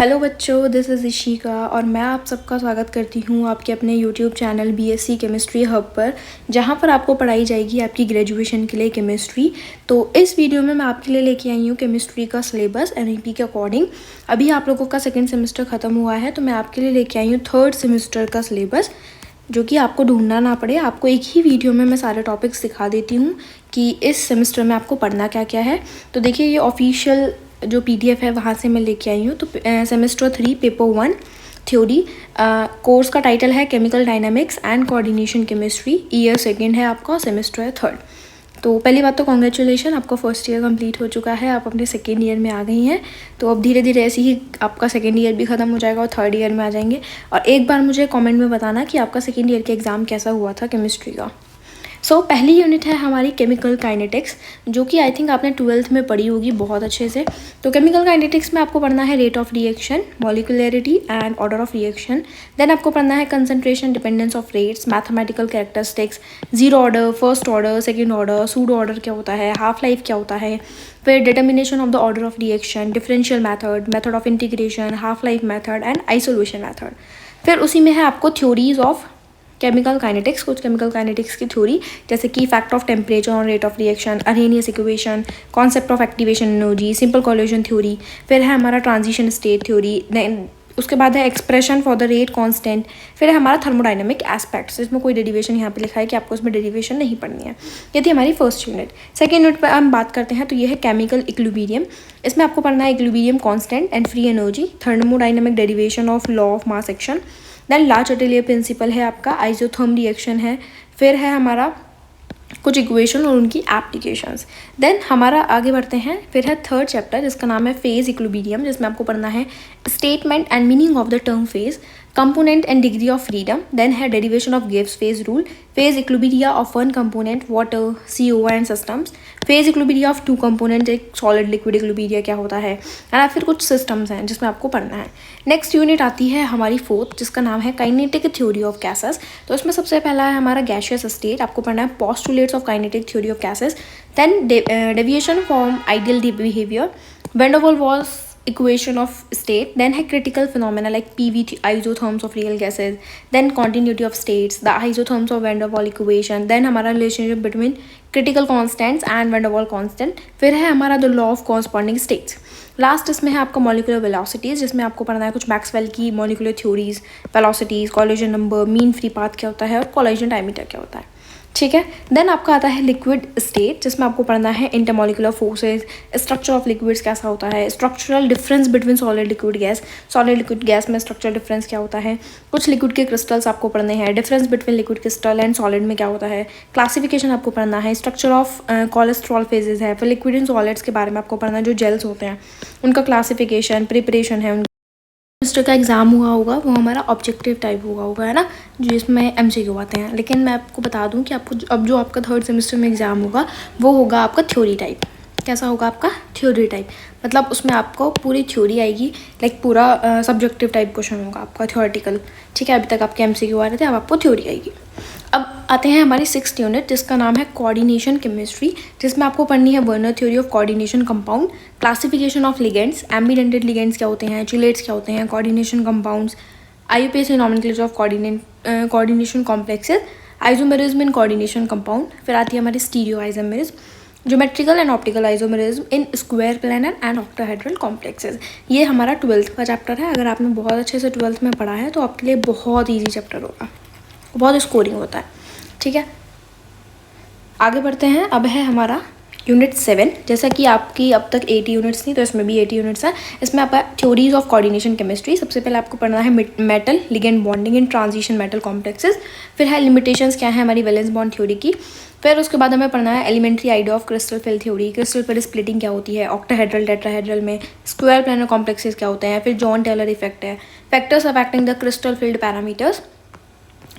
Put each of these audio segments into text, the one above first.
Hello बच्चों, this is Ishika और मैं आप सबका स्वागत करती हूँ आपके अपने YouTube channel BSc chemistry hub पर, जहाँ पर आपको पढ़ाई जाएगी आपकी ग्रेजुएशन के लिए केमिस्ट्री। तो इस वीडियो में मैं आपके लिए लेके आई हूँ केमिस्ट्री का सिलेबस एनईपी के अकॉर्डिंग। अभी आप लोगों का सेकेंड सेमेस्टर ख़त्म हुआ है, तो मैं आपके लिए लेके आई हूँ थर्ड सेमेस्टर का सिलेबस, जो कि आपको ढूंढना ना पड़े। आपको एक ही वीडियो में मैं सारे टॉपिक्स दिखा देती हूँ कि इस सेमेस्टर में आपको पढ़ना क्या क्या है। तो देखिए, ये ऑफिशियल जो पीडीएफ है वहाँ से मैं लेके आई हूँ। तो सेमेस्टर 3 पेपर 1 थ्योरी, कोर्स का टाइटल है chemical dynamics and coordination chemistry, year second है आपका, सेमेस्टर है थर्ड। तो पहली बात तो कॉन्ग्रेचुलेशन, आपका फर्स्ट ईयर कंप्लीट हो चुका है, आप अपने सेकेंड ईयर में आ गई हैं। तो अब धीरे धीरे ऐसे ही आपका सेकेंड ईयर भी ख़त्म हो जाएगा और थर्ड ईयर में आ जाएंगे। और एक बार मुझे कमेंट में बताना कि आपका सेकेंड ईयर का एग्ज़ाम कैसा हुआ था केमिस्ट्री का। पहली यूनिट है हमारी केमिकल काइनेटिक्स, जो कि आई थिंक आपने ट्वेल्थ में पढ़ी होगी बहुत अच्छे से। तो केमिकल काइनेटिक्स में आपको पढ़ना है rate of reaction, molecularity and order of reaction. Then आपको पढ़ना है concentration, dependence of rates, mathematical characteristics, zero order, first order, second order, pseudo order क्या होता है, हाफ लाइफ क्या होता है, फिर determination of the order of reaction, differential method, method of integration, half life method and isolation method. फिर उसी में है आपको थ्योरीज ऑफ केमिकल काइनेटिक्स, कुछ केमिकल काइनेटिक्स की थ्योरी, जैसे कि फैक्ट ऑफ टेम्परेचर और rate of reaction, Arrhenius equation, concept of activation energy, simple collision theory. फिर है हमारा ट्रांजिशन स्टेट थ्योरी। देन उसके बाद है expression for the rate constant. फिर है हमारा थर्मोडाइनमिक एस्पेक्ट्स, इसमें कोई डेरिवेशन यहाँ पे लिखा है कि आपको इसमें डेरिवेशन नहीं पढ़नी है। ये थी हमारी फर्स्ट यूनिट। सेकेंड यूनिट पर हम बात करते हैं, तो ये है केमिकल इक्विलिब्रियम। इसमें आपको पढ़ना है equilibrium constant and free energy, thermodynamic derivation of law of mass action. Then Le Chatelier principle है आपका, आइसोथर्म रिएक्शन है। फिर है हमारा कुछ इक्वेशन और उनकी एप्लीकेशंस। देन हमारा आगे बढ़ते हैं, फिर है थर्ड चैप्टर जिसका नाम है फेज इक्विलिब्रियम, जिसमें आपको पढ़ना है statement and meaning of the term phase, component and degree of freedom. Then है derivation of Gibbs phase rule, phase equilibria of one component water, CO and systems, phase equilibria of two component, एक solid liquid equilibria क्या होता है, and फिर कुछ systems हैं जिसमें आपको पढ़ना है। नेक्स्ट यूनिट आती है हमारी फोर्थ, जिसका नाम है काइनेटिक थ्योरी ऑफ गैसेस। तो इसमें सबसे पहला है हमारा गैसियस स्टेट, आपको पढ़ना है postulates of kinetic theory of gases. Then deviation from ideal behaviour, van der Waals equation of state. Then है critical phenomena like PV isotherms of real gases, then continuity of states, the isotherms of van der Waals equation, then हमारा relationship between critical constants and van der Waals constant। फिर है हमारा the law of corresponding states। Last इसमें है आपका molecular velocities, जिसमें आपको पढ़ना है कुछ मैक्सवेल की molecular theories, velocities, collision number, mean free path क्या होता है और कॉलिजन डायमीटर क्या होता है। ठीक है। देन आपका आता है लिक्विड स्टेट, जिसमें आपको पढ़ना है intermolecular forces, structure of liquids कैसा होता है, structural difference between solid liquid gas, solid liquid gas में स्ट्रक्चरल डिफरेंस क्या होता है, कुछ लिक्विड के क्रिस्टल्स आपको पढ़ने हैं, difference between liquid crystal and solid में क्या होता है, क्लासिफिकेशन आपको पढ़ना है, स्ट्रक्चर ऑफ कोलेस्ट्रॉल फेजेस है, फिर लिक्विड इन सॉलिड्स के बारे में आपको पढ़ना है, जो जेल्स होते हैं उनका क्लासिफिकेशन, प्रिपरेशन है। सेमेस्टर का एग्ज़ाम हुआ होगा वो हमारा ऑब्जेक्टिव टाइप हुआ होगा, है ना, जिसमें MCQ आते हैं। लेकिन मैं आपको बता दूं कि आपको अब जो आपका थर्ड सेमेस्टर में एग्ज़ाम होगा वो होगा आपका थ्योरी टाइप। कैसा होगा आपका थ्योरी टाइप, मतलब उसमें आपको पूरी थ्योरी आएगी, लाइक पूरा सब्जेक्टिव टाइप क्वेश्चन होगा आपका थ्योरेटिकल। ठीक है, अभी तक आपके MCQ आ रहे थे, अब आपको थ्योरी आएगी। अब आते हैं हमारी 6th यूनिट, जिसका नाम है कोऑर्डिनेशन केमिस्ट्री, जिसमें आपको पढ़नी है Werner theory of coordination compound, classification of ligands, ambidentate ligands क्या होते हैं, चिलेट्स क्या होते हैं, coordination compounds, IUPAC nomenclature of coordination complexes, isomerism in coordination compound. फिर आती है हमारी stereo isomerism, geometrical and optical isomerism in square planar and octahedral complexes. ये हमारा 12th का चैप्टर है। अगर आपने बहुत अच्छे से 12th में पढ़ा है तो आपके लिए बहुत ईजी चैप्टर होगा, बहुत स्कोरिंग होता है। ठीक है, आगे बढ़ते हैं। अब है हमारा यूनिट 7, जैसा कि आपकी अब तक 80 यूनिट्स थी तो इसमें भी 80 यूनिट्स हैं। इसमें आपका थ्योरीज ऑफ कोऑर्डिनेशन केमिस्ट्री, सबसे पहले आपको पढ़ना है metal ligand bonding in transition metal complexes. फिर है लिमिटेशंस क्या है हमारी वैलेंस बॉन्ड थ्योरी की। फिर उसके बाद हमें पढ़ना है elementary idea of crystal field theory, crystal field splitting क्या होती है, ऑक्टाहेड्रल टेट्राहेड्रल में स्क्वायर प्लानर कॉम्प्लेक्सेस क्या होते हैं। फिर जॉन टेलर इफेक्ट है, factors affecting the crystal field parameters.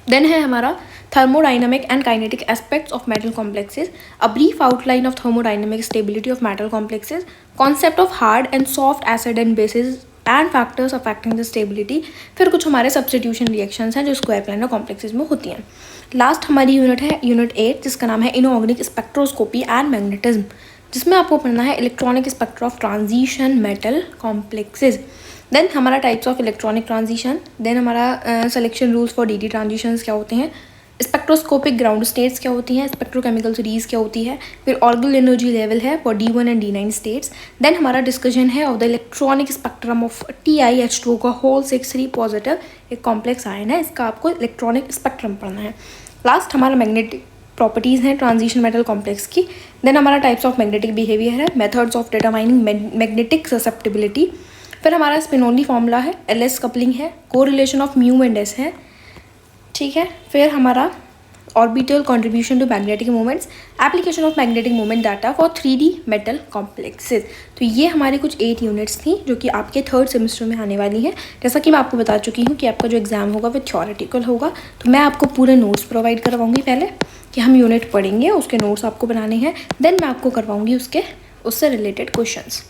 Then है हमारा thermodynamic and kinetic aspects of metal complexes, a brief outline of thermodynamic stability of metal complexes, concept of hard and soft acid and bases and factors affecting the stability। फिर कुछ हमारे substitution reactions हैं जो square planar complexes में होती हैं। Last हमारी unit है यूनिट 8, जिसका नाम है इनऑर्गेनिक स्पेक्ट्रोस्कोपी एंड मैग्नेटिज्म। जिसमें आपको पढ़ना है electronic spectra of transition metal complexes. Then हमारा types of electronic transition, then हमारा selection rules for d transitions क्या होते हैं, स्पेक्ट्रोस्कोपिक ग्राउंड स्टेट्स क्या होती हैं, स्पेक्ट्रोकेमिकल सीरीज क्या होती है, फिर ऑर्गल एनर्जी लेवल है for D1 and D9 states. Then हमारा डिस्कशन है of the electronic spectrum of TiH2 का होल 6 पॉजिटिव एक कॉम्प्लेक्स आयन है, इसका आपको इलेक्ट्रॉनिक स्पेक्ट्रम पढ़ना है। लास्ट हमारा मैग्नेटिक प्रॉपर्टीज़ हैं ट्रांजिशन मेटल कॉम्प्लेक्स की। देन हमारा टाइप्स ऑफ मैग्नेटिक बिहेवियर है, methods of determining magnetic susceptibility. फिर हमारा स्पिनोली फॉर्मूला है, LS कपलिंग है, correlation of mu and S है, ठीक है। फिर हमारा orbital contribution to magnetic moments, application of magnetic moment data for 3D metal complexes. तो ये हमारी कुछ 8 यूनिट्स थी जो कि आपके 3rd सेमेस्टर में आने वाली हैं। जैसा कि मैं आपको बता चुकी हूँ कि आपका जो एग्ज़ाम होगा वो थ्योरेटिकल होगा, तो मैं आपको पूरे नोट्स प्रोवाइड करवाऊँगी पहले कि हम यूनिट पढ़ेंगे, उसके नोट्स आपको बनाने हैं। देन मैं आपको करवाऊँगी उससे रिलेटेड क्वेश्चंस,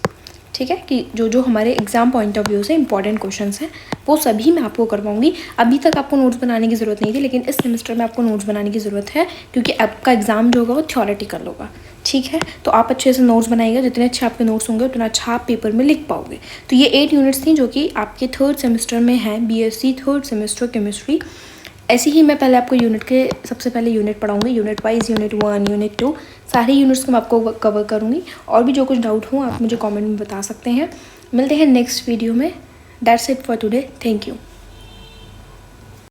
ठीक है, कि जो हमारे एग्जाम पॉइंट ऑफ व्यू से इंपॉर्टेंट क्वेश्चंस हैं वो सभी मैं आपको करवाऊंगी। अभी तक आपको नोट्स बनाने की ज़रूरत नहीं थी, लेकिन इस सेमेस्टर में आपको नोट्स बनाने की ज़रूरत है क्योंकि आपका एग्ज़ाम जो होगा वो थ्योरेटिकल होगा, ठीक है। तो आप अच्छे से नोट्स बनाइएगा, जितने अच्छे आपके नोट्स होंगे उतना अच्छा आप पेपर में लिख पाओगे। तो ये 8 यूनिट्स थी जो कि आपके 3rd सेमेस्टर में हैं, BSc 3rd सेमेस्टर केमिस्ट्री। ऐसे ही मैं पहले आपको यूनिट के सबसे पहले यूनिट पढ़ाऊंगी, यूनिट वाइज, यूनिट 1, यूनिट 2, सारे यूनिट्स को मैं आपको कवर करूँगी। और भी जो कुछ डाउट हो आप मुझे कमेंट में बता सकते हैं। मिलते हैं नेक्स्ट वीडियो में। That's it for today, thank you.